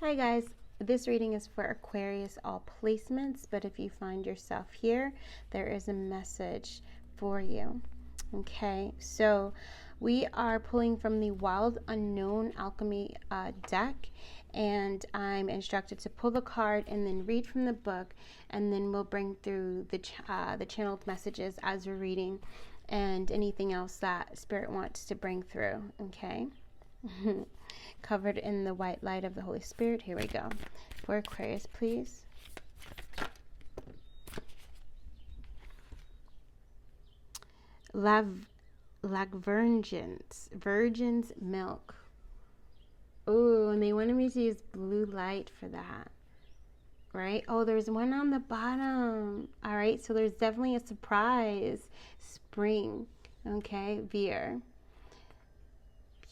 Hi guys, this reading is for Aquarius all placements, but if you find yourself here, there is a message for you. Okay, so we are pulling from the Wild Unknown Alchemy deck, and I'm instructed to pull the card and then read from the book, and then we'll bring through the channeled messages as we're reading and anything else that Spirit wants to bring through, okay? Covered in the white light of the Holy Spirit. Here we go. For Aquarius, please. Virgin's milk. Oh, and they wanted me to use blue light for that. Right? Oh, there's one on the bottom. All right, so there's definitely a surprise. Spring. Okay, Veer.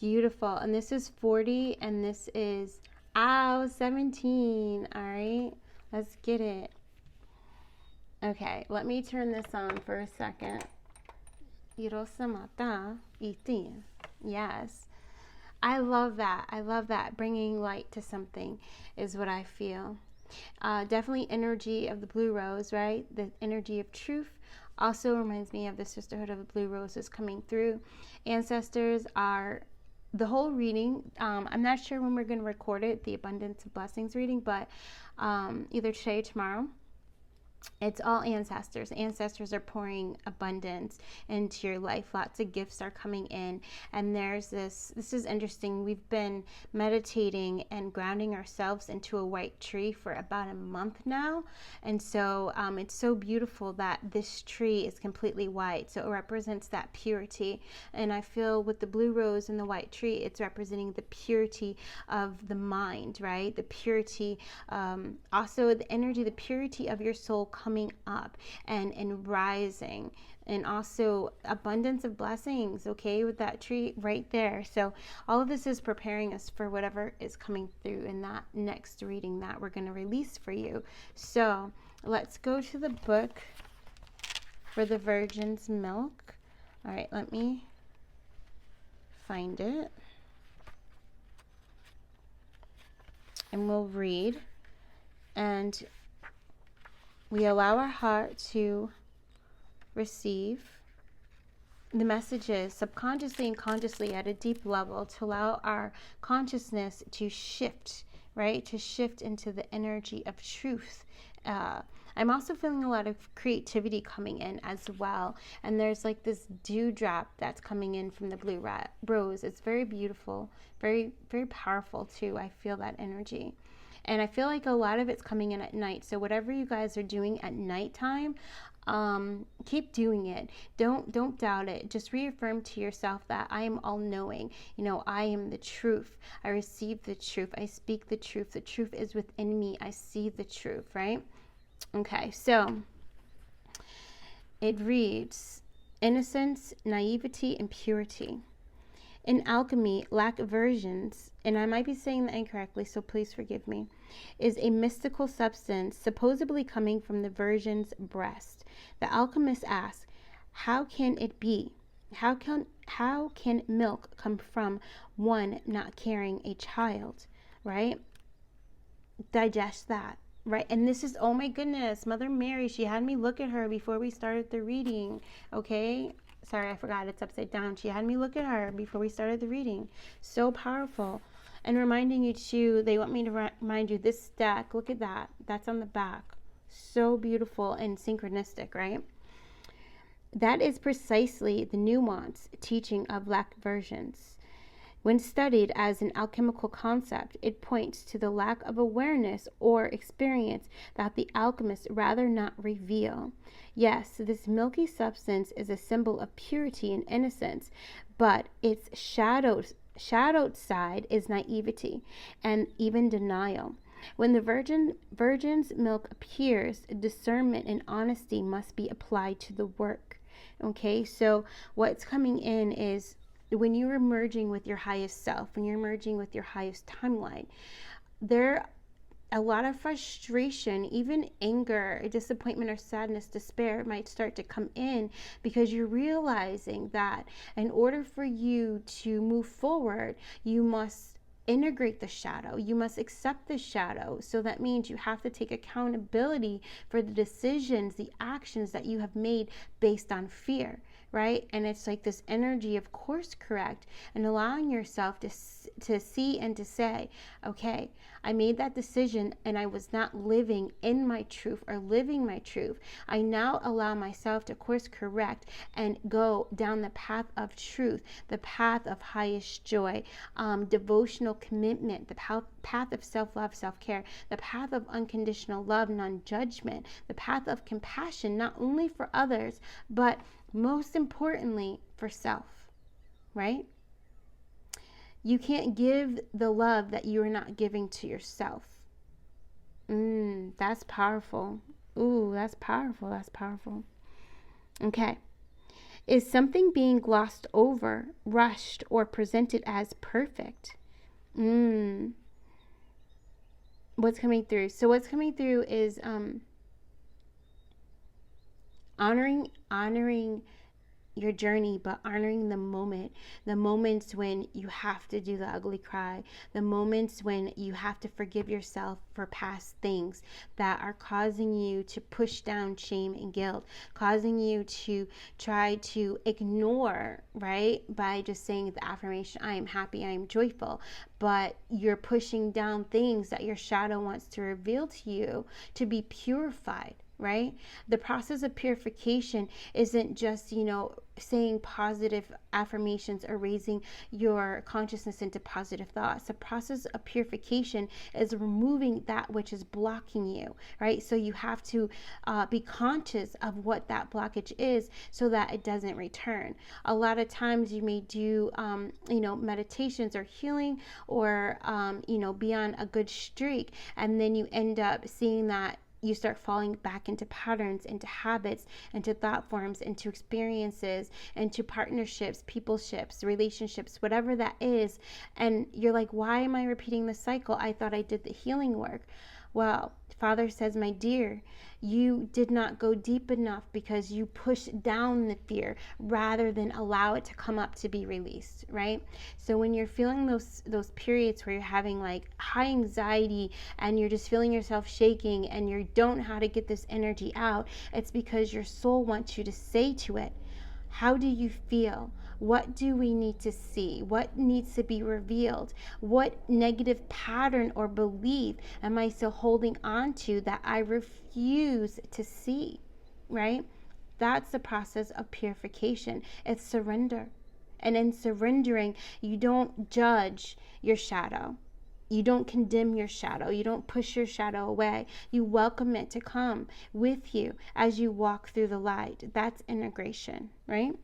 Beautiful. And this is 40 and this is 17. All right, let's get it. Okay, let me turn this on for a second. Yes, I love that. I love that. Bringing light to something is what I feel. Definitely energy of the blue rose, right? The energy of truth also reminds me of the sisterhood of the blue roses coming through. Ancestors are the whole reading. I'm not sure when we're going to record it, the abundance of blessings reading, but either today or tomorrow. It's all ancestors. Ancestors are pouring abundance into your life. Lots of gifts are coming in. And there's this is interesting. We've been meditating and grounding ourselves into a white tree for about a month now. And so it's so beautiful that this tree is completely white. So it represents that purity. And I feel with the blue rose and the white tree, it's representing the purity of the mind, right? The purity, also the energy, the purity of your soul coming up and rising, and also abundance of blessings, okay, with that tree right there. So all of this is preparing us for whatever is coming through in that next reading that we're going to release for you. So let's go to the book for the Virgin's milk. All right, let me find it and we'll read. And we allow our heart to receive the messages subconsciously and consciously at a deep level, to allow our consciousness to shift, right? To shift into the energy of truth. I'm also feeling a lot of creativity coming in as well. And there's like this dewdrop that's coming in from the blue rose. It's very beautiful, very, very powerful too. I feel that energy. And I feel like a lot of it's coming in at night. So whatever you guys are doing at nighttime, keep doing it. Don't doubt it. Just reaffirm to yourself that I am all knowing. You know, I am the truth. I receive the truth. I speak the truth. The truth is within me. I see the truth, right? Okay, so it reads, innocence, naivety, and purity. In alchemy, lack aversions, and I might be saying that incorrectly, so please forgive me, is a mystical substance supposedly coming from the virgin's breast. The alchemist asks, how can it be? How can milk come from one not carrying a child, right? Digest that, right? And this is, oh my goodness, Mother Mary, she had me look at her before we started the reading, okay? Sorry, I forgot it's upside down. She had me look at her before we started the reading. So powerful. And reminding you too, they want me to remind you, this deck, look at that. That's on the back. So beautiful and synchronistic, right? That is precisely the nuanced teaching of lack aversions. When studied as an alchemical concept, it points to the lack of awareness or experience that the alchemists rather not reveal. Yes, this milky substance is a symbol of purity and innocence, but its shadowed side is naivety and even denial. When the virgin's milk appears, discernment and honesty must be applied to the work. Okay, so what's coming in is when you're merging with your highest self, when you're merging with your highest timeline, there a lot of frustration, even anger, disappointment or sadness, despair might start to come in because you're realizing that in order for you to move forward, you must integrate the shadow. You must accept the shadow. So that means you have to take accountability for the decisions, the actions that you have made based on fear, right? And it's like this energy of course correct, and allowing yourself to see and to say, okay, I made that decision and I was not living in my truth or living my truth. I now allow myself to course correct and go down the path of truth, the path of highest joy, devotional commitment, the path of self-love, self-care, the path of unconditional love, non-judgment, the path of compassion, not only for others, but most importantly for self, right? You can't give the love that you are not giving to yourself. That's powerful. Ooh, that's powerful. That's powerful. Okay. Is something being glossed over, rushed, or presented as perfect? What's coming through? So what's coming through is honoring your journey, but honoring the moments when you have to do the ugly cry, the moments when you have to forgive yourself for past things that are causing you to push down shame and guilt, causing you to try to ignore, right? By just saying the affirmation, I am happy, I am joyful, but you're pushing down things that your shadow wants to reveal to you to be purified, right? The process of purification isn't just, saying positive affirmations or raising your consciousness into positive thoughts. The process of purification is removing that which is blocking you, right? So you have to be conscious of what that blockage is so that it doesn't return. A lot of times you may do, meditations or healing or, be on a good streak, and then you end up seeing that you start falling back into patterns, into habits, into thought forms, into experiences, into partnerships, peopleships, relationships, whatever that is. And you're like, why am I repeating the cycle? I thought I did the healing work. Well, Father says, my dear, you did not go deep enough because you pushed down the fear rather than allow it to come up to be released, right? So when you're feeling those periods where you're having like high anxiety and you're just feeling yourself shaking and you don't know how to get this energy out, it's because your soul wants you to say to it, how do you feel? What do we need to see? What needs to be revealed? What negative pattern or belief am I still holding on to that I refuse to see, right? That's the process of purification. It's surrender. And in surrendering, you don't judge your shadow. You don't condemn your shadow. You don't push your shadow away. You welcome it to come with you as you walk through the light. That's integration, right?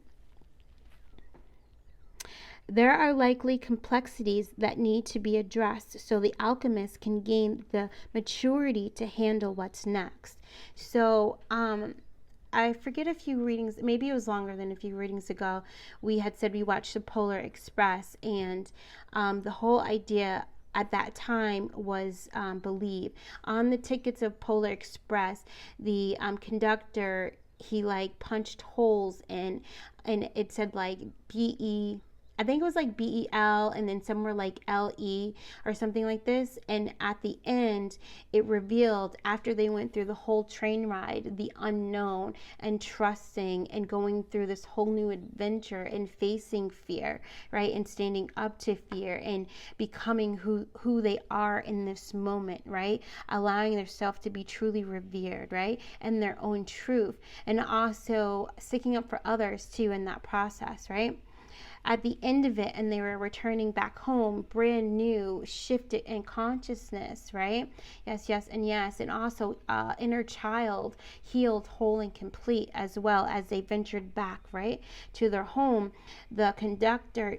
There are likely complexities that need to be addressed so the alchemist can gain the maturity to handle what's next. So, I forget a few readings, maybe it was longer than a few readings ago, we had said we watched the Polar Express, and the whole idea at that time was believe. On the tickets of Polar Express, the conductor, he like punched holes in, and it said like BE, I think it was like BEL, and then some were like LE or something like this. And at the end, it revealed, after they went through the whole train ride, the unknown and trusting and going through this whole new adventure and facing fear, right? And standing up to fear and becoming who they are in this moment, right? Allowing themselves to be truly revered, right? And their own truth. And also sticking up for others too in that process, right? At the end of it, and they were returning back home, brand new, shifted in consciousness, right? Yes, yes, and yes. And also inner child healed, whole, and complete, as well as they ventured back, right, to their home. The conductor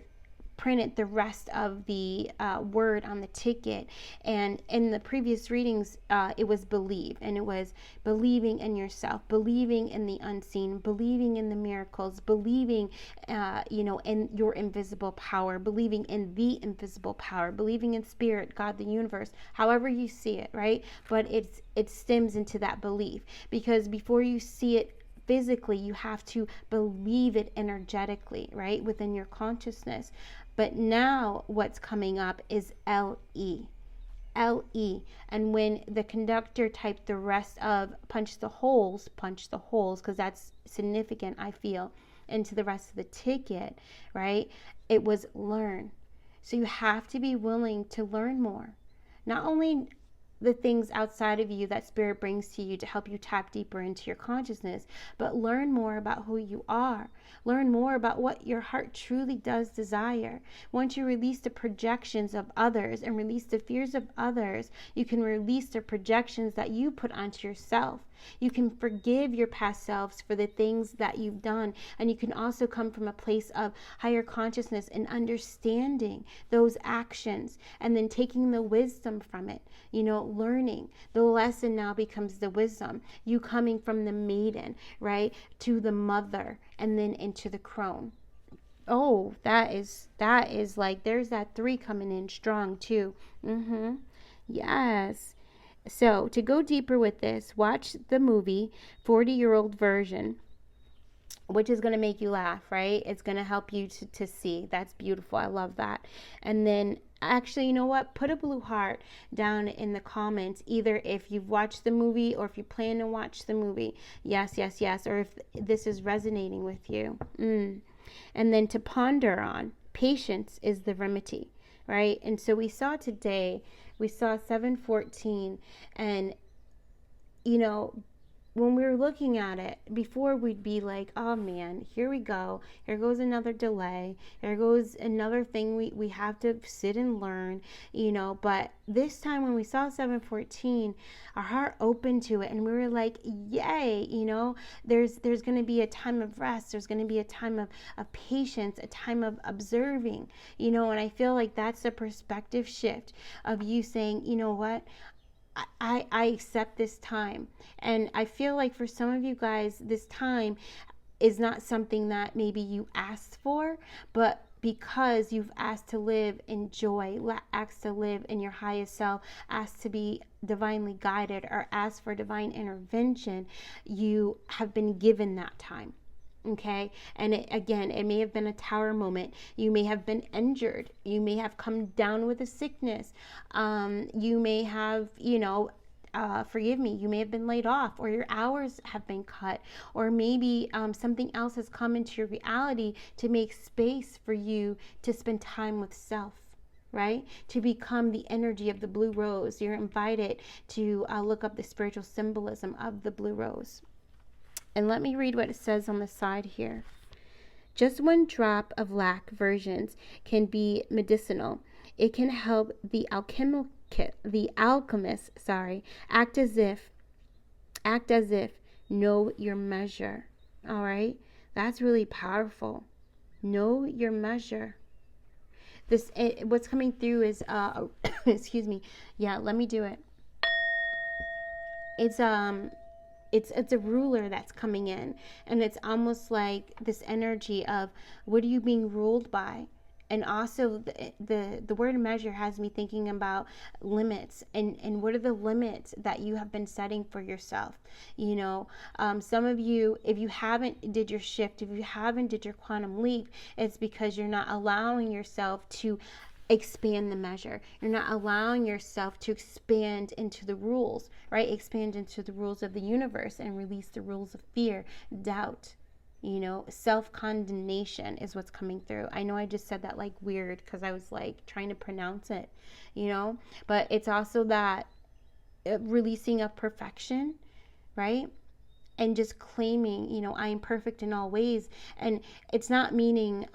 printed the rest of the word on the ticket, and in the previous readings it was believe, and it was believing in yourself, believing in the unseen, believing in the miracles, believing in your invisible power, believing in the invisible power, believing in spirit, God, the universe, however you see it, right? But it stems into that belief, because before you see it physically, you have to believe it energetically, right, within your consciousness. But now what's coming up is LE. LE. And when the conductor typed the rest of punch the holes, because that's significant, I feel, into the rest of the ticket, right? It was learn. So you have to be willing to learn more. Not only the things outside of you that spirit brings to you to help you tap deeper into your consciousness, but learn more about who you are. Learn more about what your heart truly does desire. Once you release the projections of others and release the fears of others, you can release the projections that you put onto yourself. You can forgive your past selves for the things that you've done. And you can also come from a place of higher consciousness and understanding those actions and then taking the wisdom from it, learning. The lesson now becomes the wisdom. You coming from the maiden, right, to the mother and then into the crone. Oh, that is like, there's that 3 coming in strong too. Yes. So to go deeper with this, watch the movie 40-year-old version, which is going to make you laugh, right? It's going to help you to see. That's beautiful. I love that. And then actually, you know what? Put a blue heart down in the comments, either if you've watched the movie or if you plan to watch the movie. Yes, yes, yes. Or if this is resonating with you. And then to ponder on, patience is the remedy, right? And so we saw today, we saw 714, and when we were looking at it before, we'd be like, oh man, here we go, here goes another delay, here goes another thing we have to sit and learn, but this time when we saw 714, our heart opened to it and we were like, yay, there's going to be a time of rest, there's going to be a time of patience, a time of observing, and I feel like that's a perspective shift of you saying, you know what, I accept this time. And I feel like for some of you guys, this time is not something that maybe you asked for, but because you've asked to live in joy, asked to live in your highest self, asked to be divinely guided, or asked for divine intervention, you have been given that time. Okay, and it may have been a tower moment. You may have been injured. You may have come down with a sickness. You may have, forgive me, you may have been laid off, or your hours have been cut, or maybe something else has come into your reality to make space for you to spend time with self. Right? To become the energy of the blue rose. You're invited to look up the spiritual symbolism of the blue rose. And let me read what it says on the side here. Just 1 drop of lac versions can be medicinal. It can help the alchemist, act as if know your measure. All right? That's really powerful. Know your measure. What's coming through is excuse me. Yeah, let me do it. It's a ruler that's coming in, and it's almost like this energy of what are you being ruled by. And also the word measure has me thinking about limits, and what are the limits that you have been setting for yourself. Some of you, if you haven't did your shift, if you haven't did your quantum leap, it's because you're not allowing yourself to expand the measure. You're not allowing yourself to expand into the rules, right? Expand into the rules of the universe and release the rules of fear, doubt, self-condemnation is what's coming through. I know I just said that like weird because I was like trying to pronounce it, but it's also that releasing of perfection, right? And just claiming, I am perfect in all ways. And it's not meaning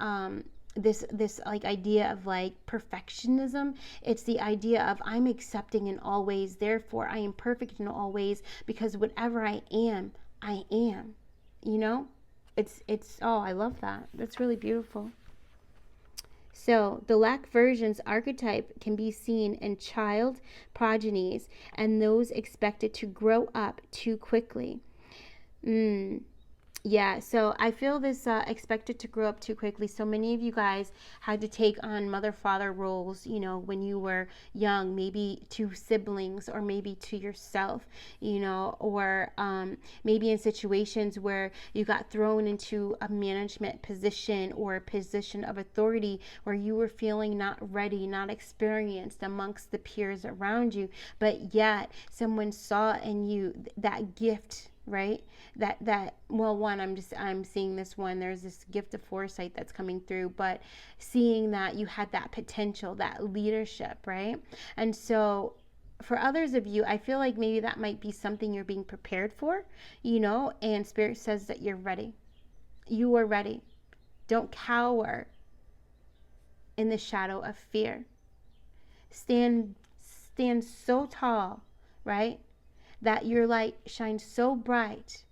this like idea of like perfectionism. It's the idea of I'm accepting in all ways, therefore I am perfect in all ways, because whatever I am, it's oh, I love that. That's really beautiful. So the lac version's archetype can be seen in child progenies and those expected to grow up too quickly. Yeah, so I feel this expected to grow up too quickly. So many of you guys had to take on mother-father roles, you know, when you were young, maybe to siblings or maybe to yourself, you know, or maybe in situations where you got thrown into a management position or a position of authority where you were feeling not ready, not experienced amongst the peers around you, but yet someone saw in you that gift, right? That well, one, I'm seeing this one, there's this gift of foresight that's coming through, but seeing that you had that potential, that leadership, right? And so for others of you, I feel like maybe that might be something you're being prepared for, you know, and Spirit says that you're ready. You are ready. Don't cower in the shadow of fear. Stand so tall, right? That your light shines so bright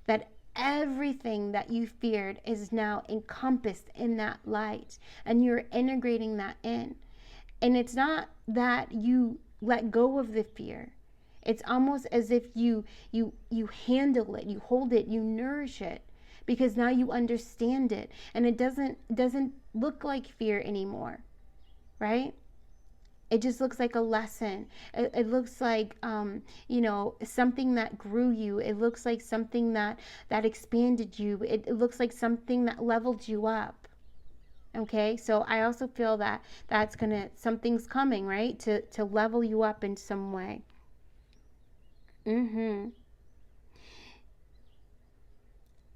that everything that you feared is now encompassed in that light, and you're integrating that in. And it's not that you let go of the fear. It's almost as if you handle it, you hold it, you nourish it, because now you understand it, and it doesn't look like fear anymore, right? It just looks like a lesson. It looks like, you know, something that grew you. It looks like something that expanded you. It looks like something that leveled you up. Okay, so I also feel that something's coming, right, to level you up in some way. It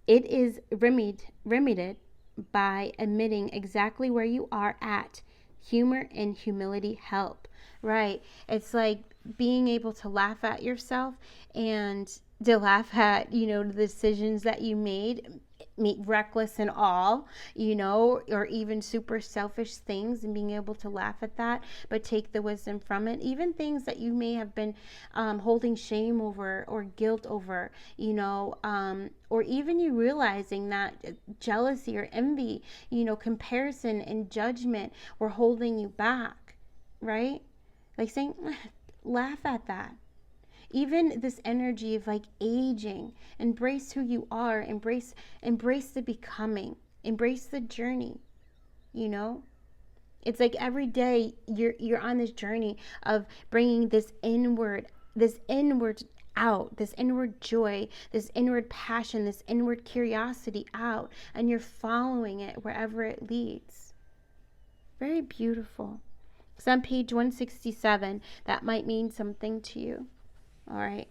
is remedied by admitting exactly where you are at. Humor and humility help, right? It's like being able to laugh at yourself and to laugh at, you know, the decisions that you made, reckless and all, you know, or even super selfish things, and being able to laugh at that, but take the wisdom from it. Even things that you may have been holding shame over or guilt over, you know, or even you realizing that jealousy or envy, you know, comparison and judgment were holding you back, right? Like saying, laugh at that. Even this energy of like aging, embrace who you are, embrace the becoming, embrace the journey, you know. It's like every day you're on this journey of bringing this inward out, this inward joy, this inward passion, this inward curiosity out, and you're following it wherever it leads. Very beautiful. So on page 167, that might mean something to you. All right.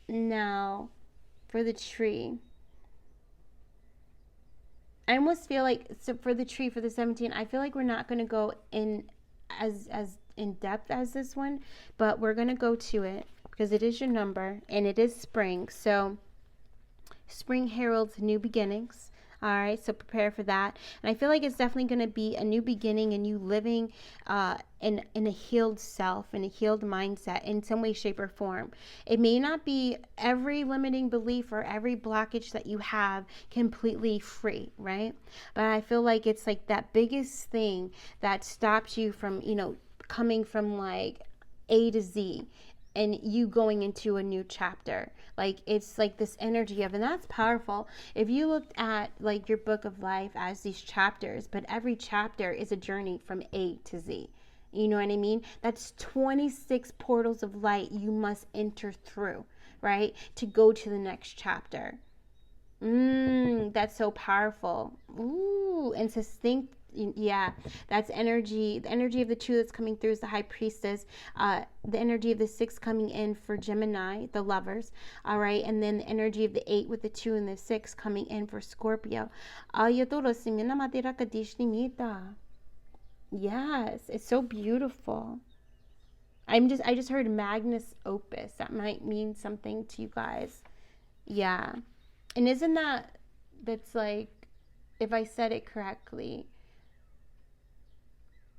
Now, for the tree. I almost feel like, so for the tree, for the 17, I feel like we're not going to go in as in depth as this one, but we're going to go to it because it is your number and it is spring. So spring heralds new beginnings. All right, so prepare for that. And I feel like it's definitely going to be a new beginning, and you living in a healed self, in a healed mindset in some way, shape, or form. It may not be every limiting belief or every blockage that you have completely free, right? But I feel like it's like that biggest thing that stops you from, you know, coming from like A to Z and you going into a new chapter. Like it's like this energy of, and that's powerful. If you looked at like your book of life as these chapters, but every chapter is a journey from A to Z. You know what I mean? That's 26 portals of light you must enter through, right? To go to the next chapter. That's so powerful. Ooh, and to think, yeah, that's energy. The energy of the two that's coming through is the High Priestess. The energy of the 6 coming in for Gemini, the lovers. All right, and then the energy of the 8 with the 2 and the 6 coming in for Scorpio. Yes, it's so beautiful. I just heard Magnus Opus. That might mean something to you guys. Yeah. And isn't that's like, if I said it correctly,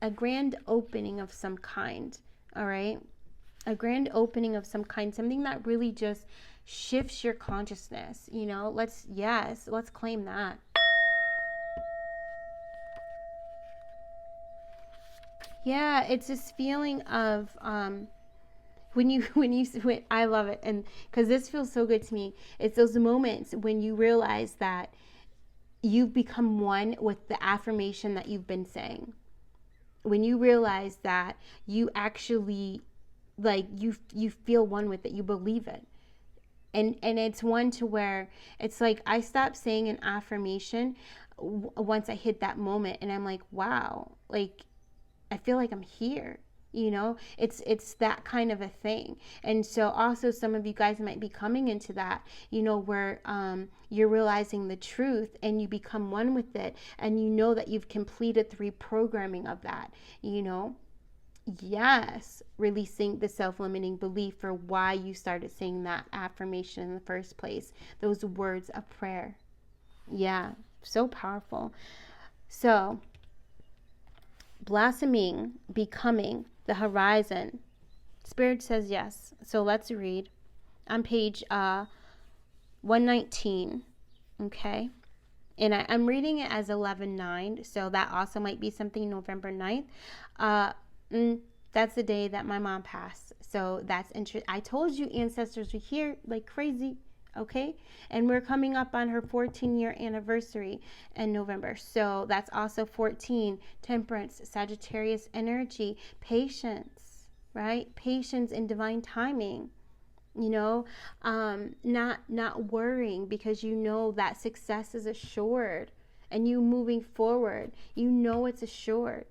a grand opening of some kind, all right? A grand opening of some kind, something that really just shifts your consciousness, you know? Let's claim that. Yeah, it's this feeling of, when I love it, and because this feels so good to me, it's those moments when you realize that you've become one with the affirmation that you've been saying. When you realize that you actually, like, you feel one with it, you believe it. And it's one to where it's like I stopped saying an affirmation once I hit that moment, and I'm like, wow, like I feel like I'm here. It's that kind of a thing. And so also some of you guys might be coming into that, where you're realizing the truth and you become one with it, and that you've completed the reprogramming of that. Yes, releasing the self-limiting belief for why you started saying that affirmation in the first place, those words of prayer. Yeah, so powerful. So blossoming, becoming the horizon. Spirit says yes. So let's read on page 119. Okay. And I'm reading it as 11/9. So that also might be something November 9th. That's the day that my mom passed. So that's interesting. I told you ancestors are here like crazy. Okay, and we're coming up on her 14-year anniversary in November. So that's also 14, temperance, Sagittarius energy, patience, right? Patience and divine timing. Not worrying, because that success is assured, and you moving forward, it's assured.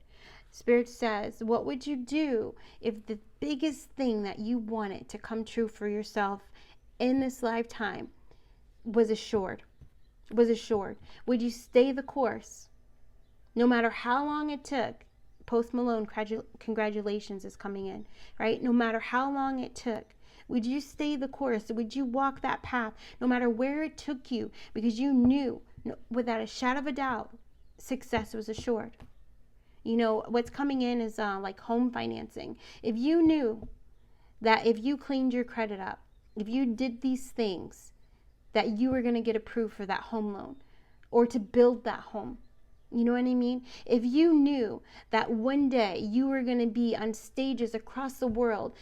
Spirit says, what would you do if the biggest thing that you wanted to come true for yourself in this lifetime was assured? Would you stay the course no matter how long it took? Post Malone, congratulations, is coming in, right? No matter how long it took, would you stay the course? Would you walk that path no matter where it took you, because you knew without a shadow of a doubt success was assured? What's coming in is like home financing. If you knew that if you cleaned your credit up, if you did these things, that you were going to get approved for that home loan or to build that home. You know what I mean? If you knew that one day you were going to be on stages across the world,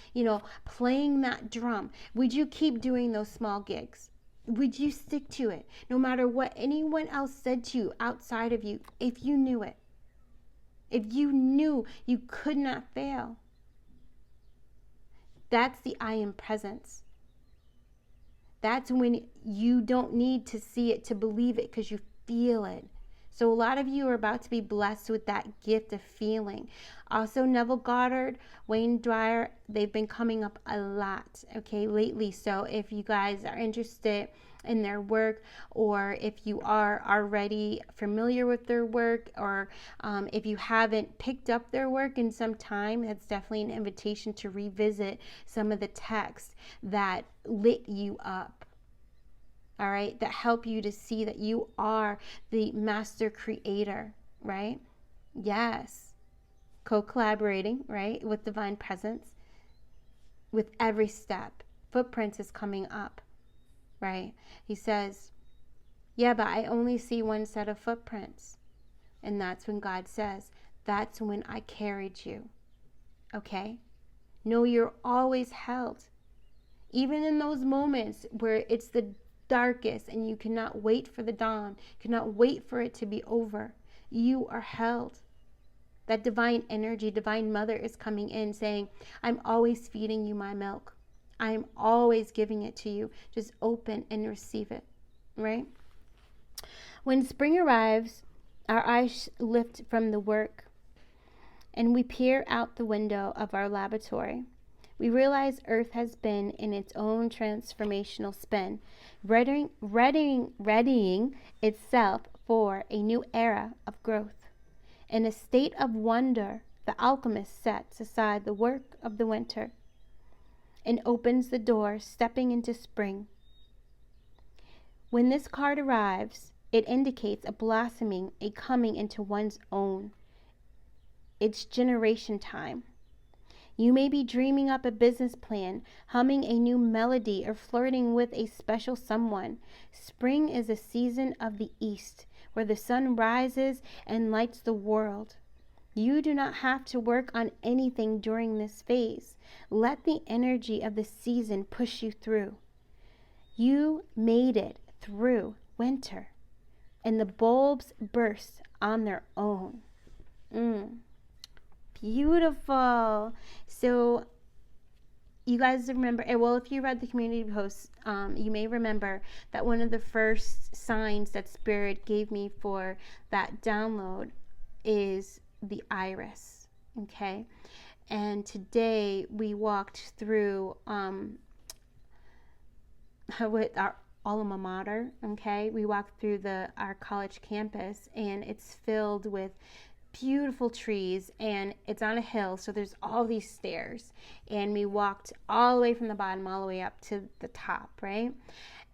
playing that drum, would you keep doing those small gigs? Would you stick to it no matter what anyone else said to you outside of you? If you knew it, if you knew you could not fail, that's the I am presence. That's when you don't need to see it to believe it, because you feel it. So a lot of you are about to be blessed with that gift of feeling. Also, Neville Goddard, Wayne Dyer, they've been coming up a lot, lately. So if you guys are interested in their work, or if you are already familiar with their work, or if you haven't picked up their work in some time, that's definitely an invitation to revisit some of the texts that lit you up. All right, that help you to see that you are the master creator, right? Yes. Co-collaborating, right, with divine presence with every step. Footprints is coming up, right? He says, yeah, but I only see one set of footprints. And that's when God says, that's when I carried you. Okay? No, you're always held. Even in those moments where it's the darkest and you cannot wait for the dawn, cannot wait for it to be over, you are held. That divine energy, divine mother is coming in saying, I'm always feeding you my milk. I'm always giving it to you. Just open and receive it, right? When spring arrives, our eyes lift from the work and we peer out the window of our laboratory. We realize Earth has been in its own transformational spin, readying itself for a new era of growth. In a state of wonder, the alchemist sets aside the work of the winter and opens the door, stepping into spring. When this card arrives, it indicates a blossoming, a coming into one's own. It's generation time. You may be dreaming up a business plan, humming a new melody, or flirting with a special someone. Spring is a season of the East, where the sun rises and lights the world. You do not have to work on anything during this phase. Let the energy of the season push you through. You made it through winter, and the bulbs burst on their own. Beautiful. So you guys remember, well, if you read the community post, you may remember that one of the first signs that Spirit gave me for that download is the iris. Okay. And today we walked through with our alma mater. Okay. We walked through our college campus, and it's filled with beautiful trees, and it's on a hill, so there's all these stairs, and we walked all the way from the bottom all the way up to the top, right?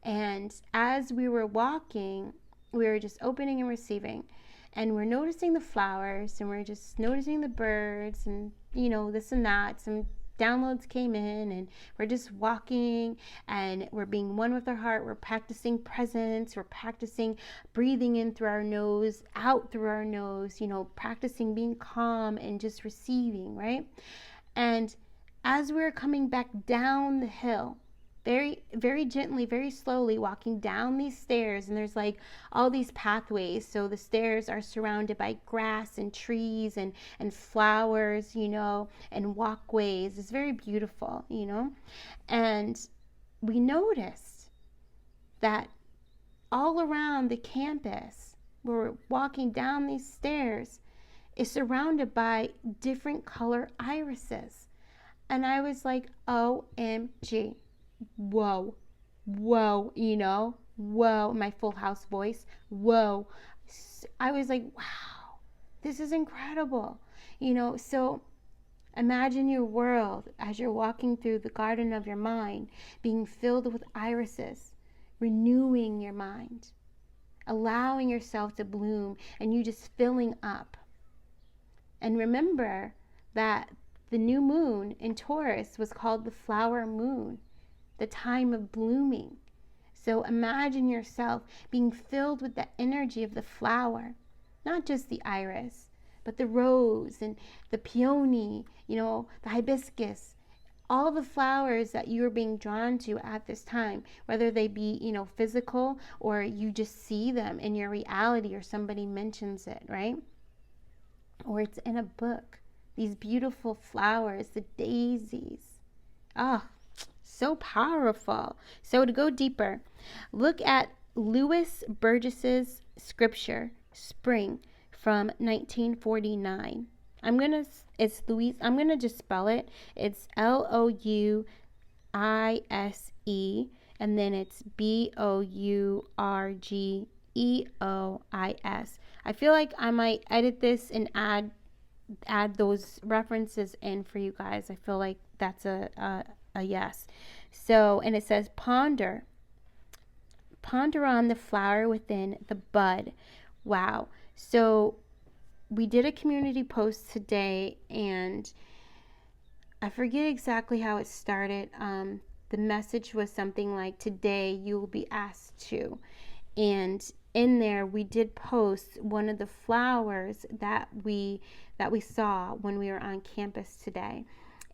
And as we were walking, we were just opening and receiving, and we're noticing the flowers, and we're just noticing the birds, and this and that. Some downloads came in, and we're just walking, and we're being one with our heart. We're practicing presence. We're practicing breathing in through our nose, out through our nose, practicing being calm and just receiving, right? And as we're coming back down the hill, very, very gently, very slowly walking down these stairs, and there's like all these pathways. So the stairs are surrounded by grass and trees and flowers, and walkways. It's very beautiful, and we noticed that all around the campus, where we're walking down these stairs, is surrounded by different color irises. And I was like, OMG. Whoa, whoa, whoa, my full house voice, whoa. I was like, wow, this is incredible, so imagine your world as you're walking through the garden of your mind, being filled with irises, renewing your mind, allowing yourself to bloom, and you just filling up. And remember that the new moon in Taurus was called the flower moon, the time of blooming. So imagine yourself being filled with the energy of the flower, not just the iris, but the rose and the peony, the hibiscus, all the flowers that you're being drawn to at this time, whether they be, physical, or you just see them in your reality, or somebody mentions it, right? Or it's in a book. These beautiful flowers, the daisies. So powerful. So to go deeper, look at Louis Burgess's scripture, Spring, from 1949. I'm going to just spell it. It's Louise, and then it's Bourgeois. I feel like I might edit this and add those references in for you guys. I feel like that's a yes. So, and it says, ponder on the flower within the bud. Wow. So we did a community post today, and I forget exactly how it started. The message was something like, today you will be asked to. And in there we did post one of the flowers that we saw when we were on campus today.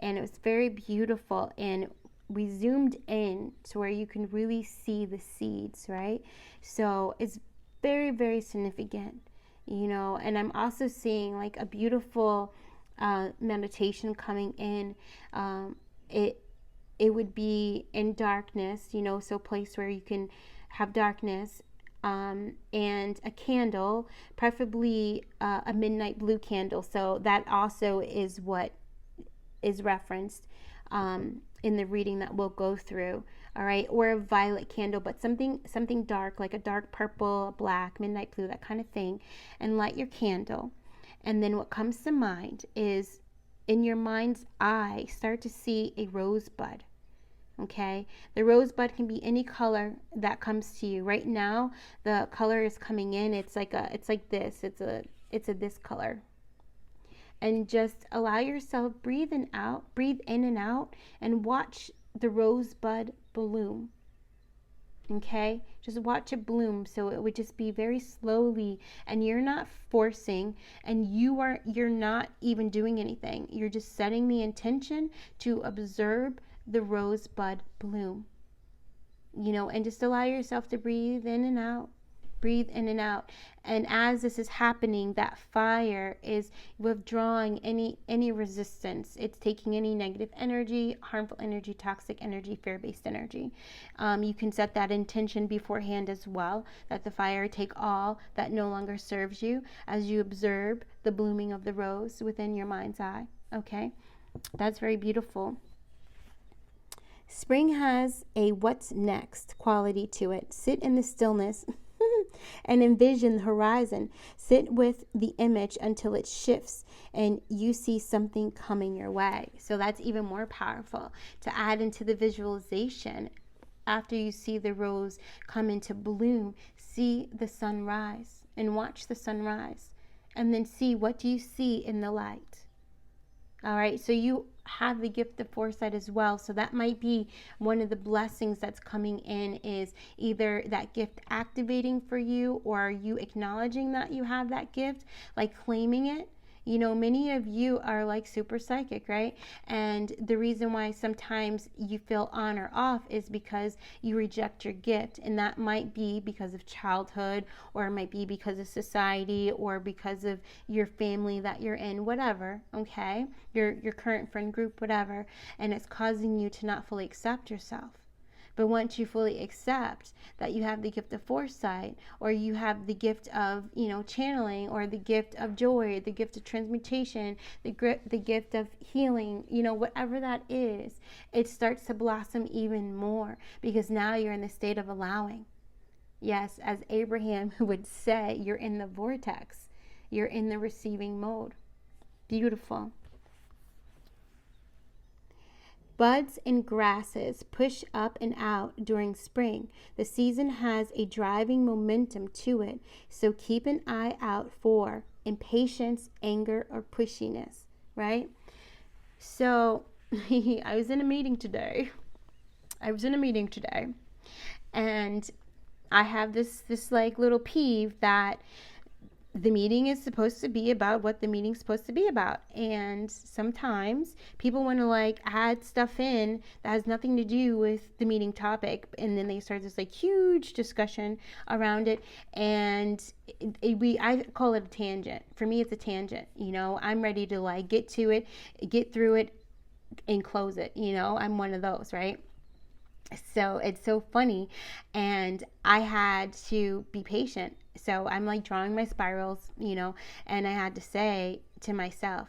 And it was very beautiful, and we zoomed in to where you can really see the seeds, right? So it's very, very significant, and I'm also seeing like a beautiful meditation coming in. It would be in darkness, so a place where you can have darkness, and a candle, preferably a midnight blue candle. So that also is what is referenced in the reading that we'll go through, all right? Or a violet candle, but something dark, like a dark purple, black, midnight blue, that kind of thing, and light your candle. And then what comes to mind is, in your mind's eye, start to see a rosebud. Okay, the rosebud can be any color that comes to you. Right now, the color is coming in. It's like this. It's this color. And just allow yourself breathe in and out, and watch the rosebud bloom. Okay, just watch it bloom. So it would just be very slowly, and you're not forcing, and you're not even doing anything. You're just setting the intention to observe the rosebud bloom, and just allow yourself to breathe in and out. Breathe in and out. And as this is happening, that fire is withdrawing any resistance. It's taking any negative energy, harmful energy, toxic energy, fear-based energy. You can set that intention beforehand as well, that the fire take all that no longer serves you, as you observe the blooming of the rose within your mind's eye. Okay, that's very beautiful. Spring has a what's next quality to it. Sit in the stillness and envision the horizon. Sit with the image until it shifts and you see something coming your way. So that's even more powerful to add into the visualization. After you see the rose come into bloom, see the sunrise and watch the sunrise, and then see, what do you see in the light? All right, so you have the gift of foresight as well. So that might be one of the blessings that's coming in, is either that gift activating for you, or are you acknowledging that you have that gift, like claiming it. Many of you are like super psychic, right? And the reason why sometimes you feel on or off is because you reject your gift. And that might be because of childhood, or it might be because of society, or because of your family that you're in, whatever, okay? Your current friend group, whatever. And it's causing you to not fully accept yourself. But once you fully accept that you have the gift of foresight, or you have the gift of, channeling, or the gift of joy, the gift of transmutation, the gift of healing, whatever that is, it starts to blossom even more, because now you're in the state of allowing. Yes, as Abraham would say, you're in the vortex. You're in the receiving mode. Beautiful. Buds and grasses push up and out during spring. The season has a driving momentum to it, so keep an eye out for impatience, anger, or pushiness, right? So I was in a meeting today, and I have this like little peeve that the meeting is supposed to be about what the meeting's supposed to be about. And sometimes people want to like add stuff in that has nothing to do with the meeting topic. And then they start this like huge discussion around it. And I call it a tangent. For me, it's a tangent. I'm ready to like get to it, get through it, and close it. I'm one of those, right? So it's so funny, and I had to be patient. So I'm like drawing my spirals, and I had to say to myself,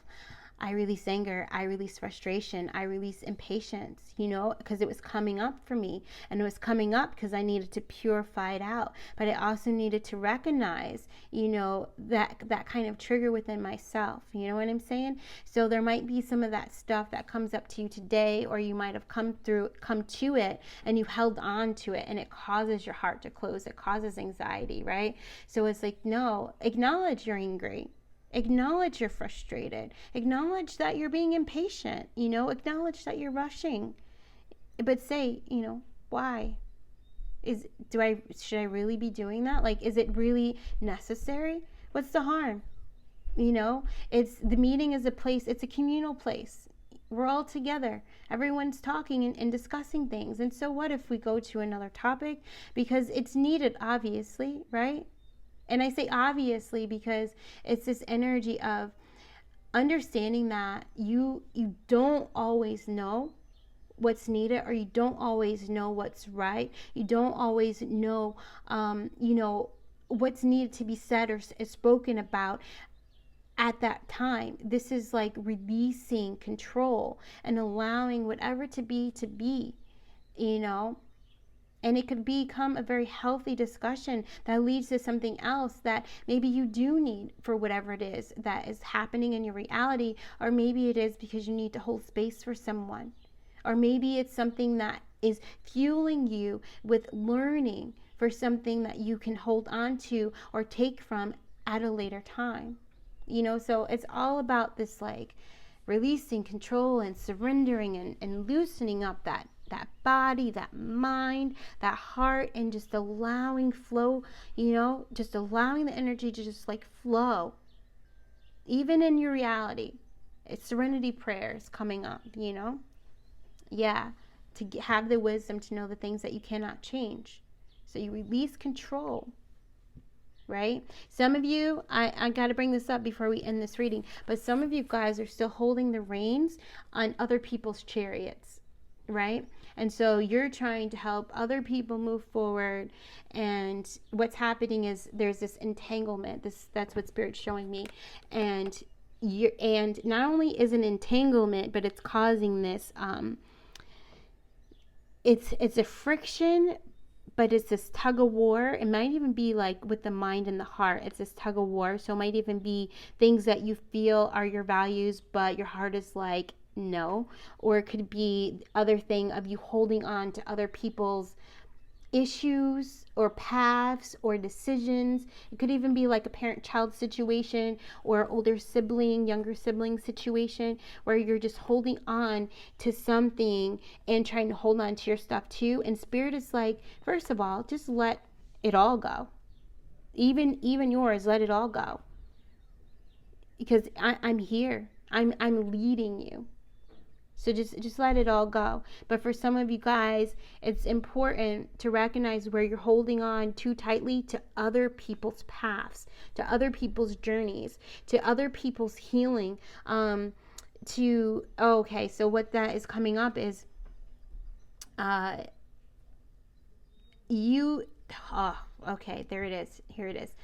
I release anger, I release frustration, I release impatience, because it was coming up for me. And it was coming up because I needed to purify it out. But I also needed to recognize, that kind of trigger within myself. You know what I'm saying? So there might be some of that stuff that comes up to you today, or you might have come to it, and you've held on to it, and it causes your heart to close. It causes anxiety, right? So it's like, no, acknowledge you're angry. Acknowledge you're frustrated. Acknowledge that you're being impatient. Acknowledge that you're rushing. But say, why? Should I really be doing that? Like, is it really necessary? What's the harm? The meeting is a place, it's a communal place. We're all together. Everyone's talking and discussing things. And so what if we go to another topic? Because it's needed, obviously, right? And I say obviously because it's this energy of understanding that you don't always know what's needed, or you don't always know what's right. You don't always know, what's needed to be said or spoken about at that time. This is like releasing control and allowing whatever to be, And it could become a very healthy discussion that leads to something else that maybe you do need for whatever it is that is happening in your reality. Or maybe it is because you need to hold space for someone. Or maybe it's something that is fueling you with learning for something that you can hold on to or take from at a later time. So it's all about this like releasing control and surrendering and loosening up that that body, that mind, that heart, and just allowing flow, just allowing the energy to just like flow. Even in your reality, it's serenity prayers coming up, Yeah, to have the wisdom to know the things that you cannot change. So you release control, right? Some of you, I got to bring this up before we end this reading, but some of you guys are still holding the reins on other people's chariots, right? And so you're trying to help other people move forward, and what's happening is there's this entanglement. That's what Spirit's showing me. And not only is an entanglement, but it's causing this it's a friction, but it's this tug of war. It might even be like with the mind and the heart. It's this tug of war. So it might even be things that you feel are your values, but your heart is like, no. Or it could be other thing of you holding on to other people's issues or paths or decisions. It could even be like a parent-child situation or older sibling, younger sibling situation where you're just holding on to something and trying to hold on to your stuff too. And Spirit is like, first of all, just let it all go. Even yours, let it all go. Because I'm here. I'm leading you. So just let it all go. But for some of you guys, it's important to recognize where you're holding on too tightly to other people's paths, to other people's journeys, to other people's healing. So what that is coming up is there it is. Here it is.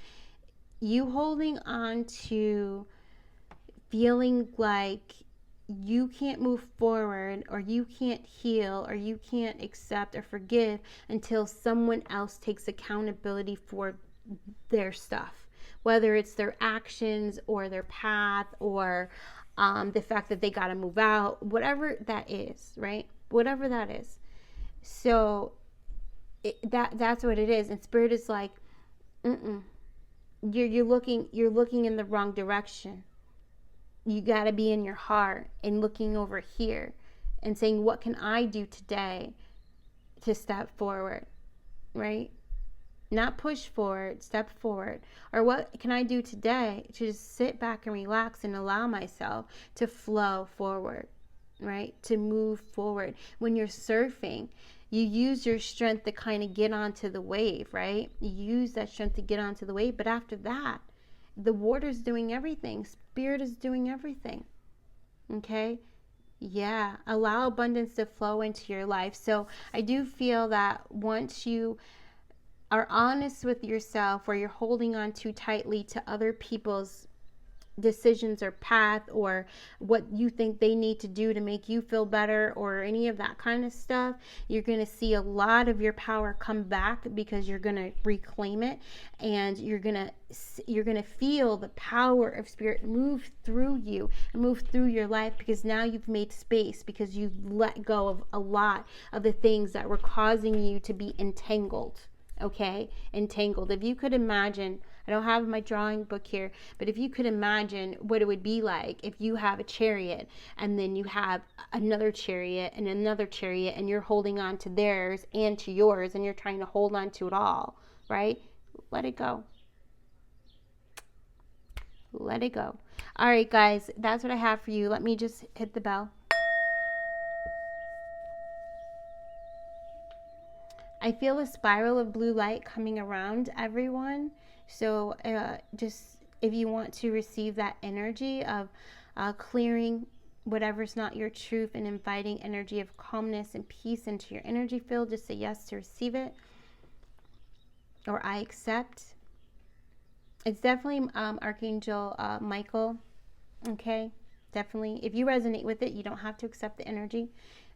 You holding on to feeling like you can't move forward, or you can't heal, or you can't accept or forgive until someone else takes accountability for their stuff, whether it's their actions or their path or the fact that they got to move out, whatever that is, right? Whatever that is. So that's what it is. And Spirit is like, you're looking in the wrong direction. You got to be in your heart and looking over here and saying, what can I do today to step forward, right? Not push forward, step forward. Or what can I do today to just sit back and relax and allow myself to flow forward, right? To move forward. When you're surfing, you use your strength to kind of get onto the wave, right? You use that strength to get onto the wave. But after that, the water's doing everything. Spirit is doing everything. Okay? Yeah. Allow abundance to flow into your life. So I do feel that once you are honest with yourself, where you're holding on too tightly to other people's decisions or path or what you think they need to do to make you feel better or any of that kind of stuff, you're going to see a lot of your power come back, because you're going to reclaim it, and you're going to feel the power of Spirit move through you and move through your life, because now you've made space, because you've let go of a lot of the things that were causing you to be entangled. Okay? Entangled. If you could imagine, I don't have my drawing book here, but if you could imagine what it would be like if you have a chariot and then you have another chariot and another chariot, and you're holding on to theirs and to yours, and you're trying to hold on to it all, right? Let it go. Let it go. All right, guys, that's what I have for you. Let me just hit the bell. I feel a spiral of blue light coming around everyone. So just if you want to receive that energy of clearing whatever's not your truth and inviting energy of calmness and peace into your energy field, just say yes to receive it, or I accept. It's definitely Archangel Michael. Okay, definitely. If you resonate with it, you don't have to accept the energy.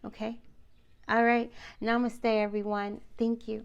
Okay. All right. Namaste, everyone. Thank you.